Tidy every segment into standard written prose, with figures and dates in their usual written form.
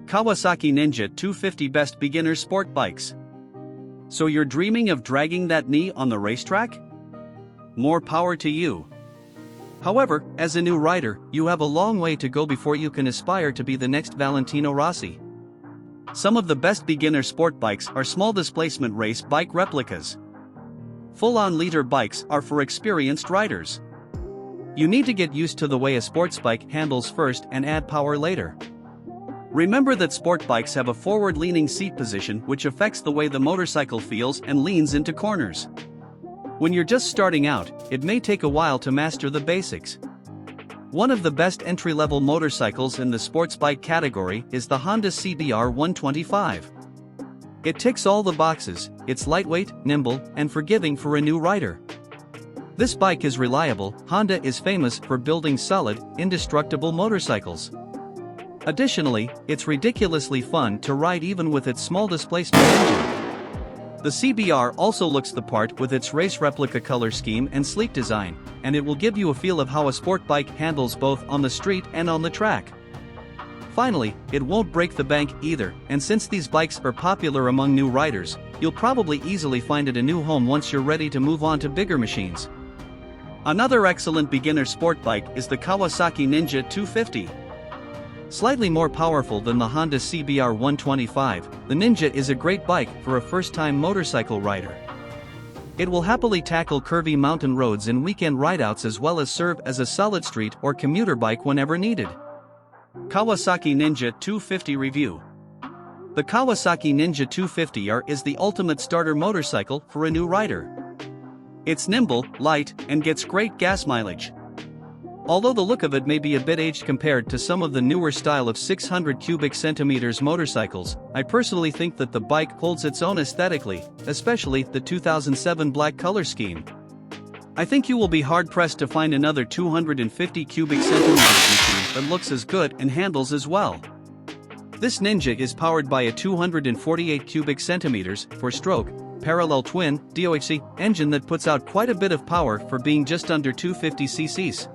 Kawasaki Ninja 250 Best Beginner Sport Bikes. So you're dreaming of dragging that knee on the racetrack? More power to you. However, as a new rider, you have a long way to go before you can aspire to be the next Valentino Rossi. Some of the best beginner sport bikes are small displacement race bike replicas. Full-on liter bikes are for experienced riders. You need to get used to the way a sports bike handles first and add power later. Remember that sport bikes have a forward-leaning seat position which affects the way the motorcycle feels and leans into corners. When you're just starting out, it may take a while to master the basics. One of the best entry-level motorcycles in the sports bike category is the Honda CBR 125. It ticks all the boxes, it's lightweight, nimble, and forgiving for a new rider. This bike is reliable. Honda is famous for building solid, indestructible motorcycles. Additionally, it's ridiculously fun to ride even with its small displacement engine. The CBR also looks the part with its race replica color scheme and sleek design, and it will give you a feel of how a sport bike handles both on the street and on the track. Finally, it won't break the bank either, and since these bikes are popular among new riders, you'll probably easily find it a new home once you're ready to move on to bigger machines. Another excellent beginner sport bike is the Kawasaki Ninja 250. Slightly more powerful than the Honda CBR 125, the Ninja is a great bike for a first-time motorcycle rider. It will happily tackle curvy mountain roads in weekend rideouts as well as serve as a solid street or commuter bike whenever needed. Kawasaki Ninja 250 Review. The Kawasaki Ninja 250R is the ultimate starter motorcycle for a new rider. It's nimble, light, and gets great gas mileage. Although the look of it may be a bit aged compared to some of the newer style of 600 cubic centimeters motorcycles, I personally think that the bike holds its own aesthetically, especially the 2007 black color scheme. I think you will be hard-pressed to find another 250 cubic centimeters machine that looks as good and handles as well. This Ninja is powered by a 248 cubic centimeters (4-stroke) parallel twin DOHC engine that puts out quite a bit of power for being just under 250 cc's.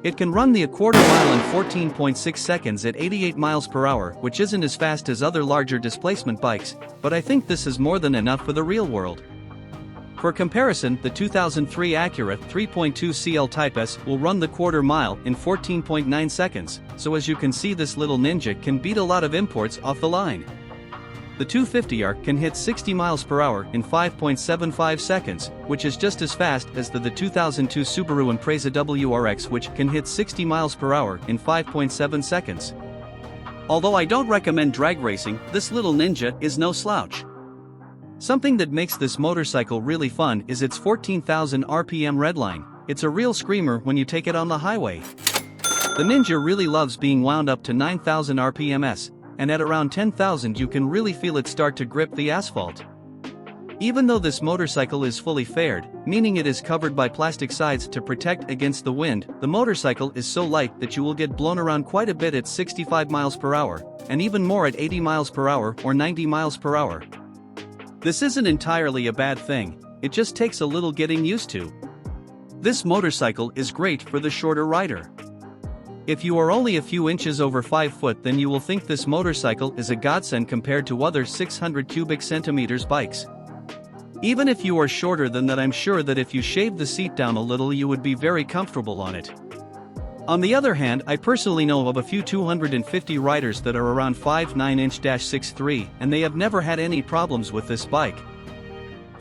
It can run the a quarter mile in 14.6 seconds at 88 miles per hour, which isn't as fast as other larger displacement bikes, but I think this is more than enough for the real world. For comparison, the 2003 Acura 3.2 CL Type S will run the quarter mile in 14.9 seconds, so as you can see, this little Ninja can beat a lot of imports off the line. The 250R can hit 60 miles per hour in 5.75 seconds, which is just as fast as the 2002 Subaru Impreza WRX, which can hit 60 miles per hour in 5.7 seconds. Although I don't recommend drag racing, this little Ninja is no slouch. Something that makes this motorcycle really fun is its 14,000 RPM redline. It's a real screamer when you take it on the highway. The Ninja really loves being wound up to 9,000 RPMs. And at around 10,000 you can really feel it start to grip the asphalt. Even though this motorcycle is fully faired, meaning it is covered by plastic sides to protect against the wind, the motorcycle is so light that you will get blown around quite a bit at 65 miles per hour, and even more at 80 miles per hour or 90 miles per hour. This isn't entirely a bad thing, it just takes a little getting used to. This motorcycle is great for the shorter rider. If you are only a few inches over 5 foot, then you will think this motorcycle is a godsend compared to other 600 cubic centimeters bikes. Even if you are shorter than that, I'm sure that if you shaved the seat down a little you would be very comfortable on it. On the other hand, I personally know of a few 250 riders that are around 5'9" and they have never had any problems with this bike.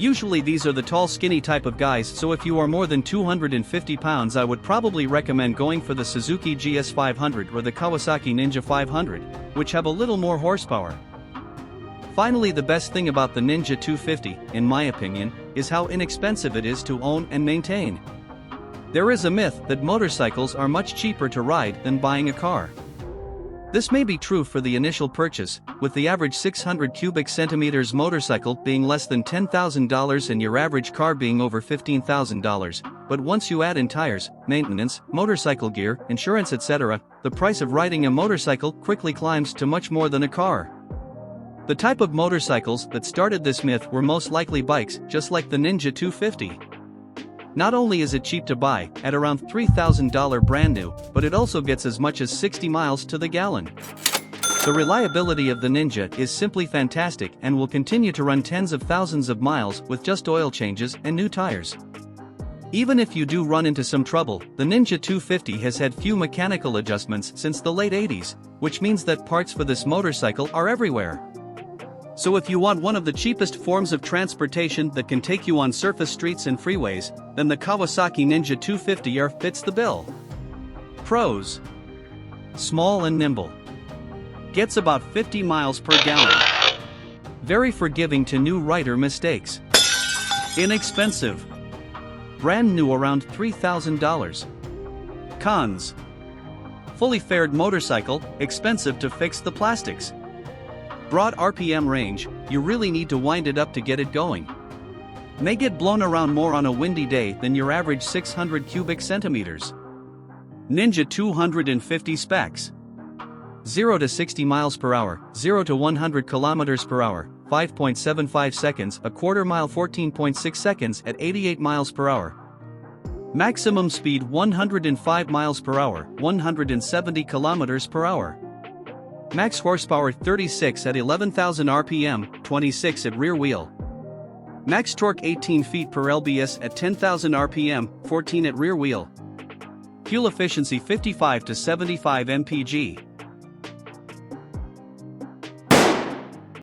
Usually these are the tall skinny type of guys, so if you are more than 250 pounds I would probably recommend going for the Suzuki GS 500 or the Kawasaki Ninja 500, which have a little more horsepower. Finally, the best thing about the Ninja 250, in my opinion, is how inexpensive it is to own and maintain. There is a myth that motorcycles are much cheaper to ride than buying a car. This may be true for the initial purchase, with the average 600 cubic centimeters motorcycle being less than $10,000 and your average car being over $15,000, but once you add in tires, maintenance, motorcycle gear, insurance, etc., the price of riding a motorcycle quickly climbs to much more than a car. The type of motorcycles that started this myth were most likely bikes, just like the Ninja 250. Not only is it cheap to buy, at around $3,000 brand new, but it also gets as much as 60 miles to the gallon. The reliability of the Ninja is simply fantastic and will continue to run tens of thousands of miles with just oil changes and new tires. Even if you do run into some trouble, the Ninja 250 has had few mechanical adjustments since the late 80s, which means that parts for this motorcycle are everywhere. So if you want one of the cheapest forms of transportation that can take you on surface streets and freeways, then the Kawasaki Ninja 250R fits the bill. Pros: small and nimble. Gets about 50 miles per gallon. Very forgiving to new rider mistakes. Inexpensive. Brand new around $3,000. Cons: fully fared motorcycle, expensive to fix the plastics. Broad RPM range, you really need to wind it up to get it going. May get blown around more on a windy day than your average 600 cubic centimeters. Ninja 250 specs: 0 to 60 miles per hour, 0 to 100 kilometers per hour, 5.75 seconds, a quarter mile 14.6 seconds at 88 miles per hour. Maximum speed 105 miles per hour, 170 kilometers per hour. Max horsepower 36 at 11,000 RPM, 26 at rear wheel. Max torque 18 feet per lbs at 10,000 RPM, 14 at rear wheel. Fuel efficiency 55 to 75 mpg.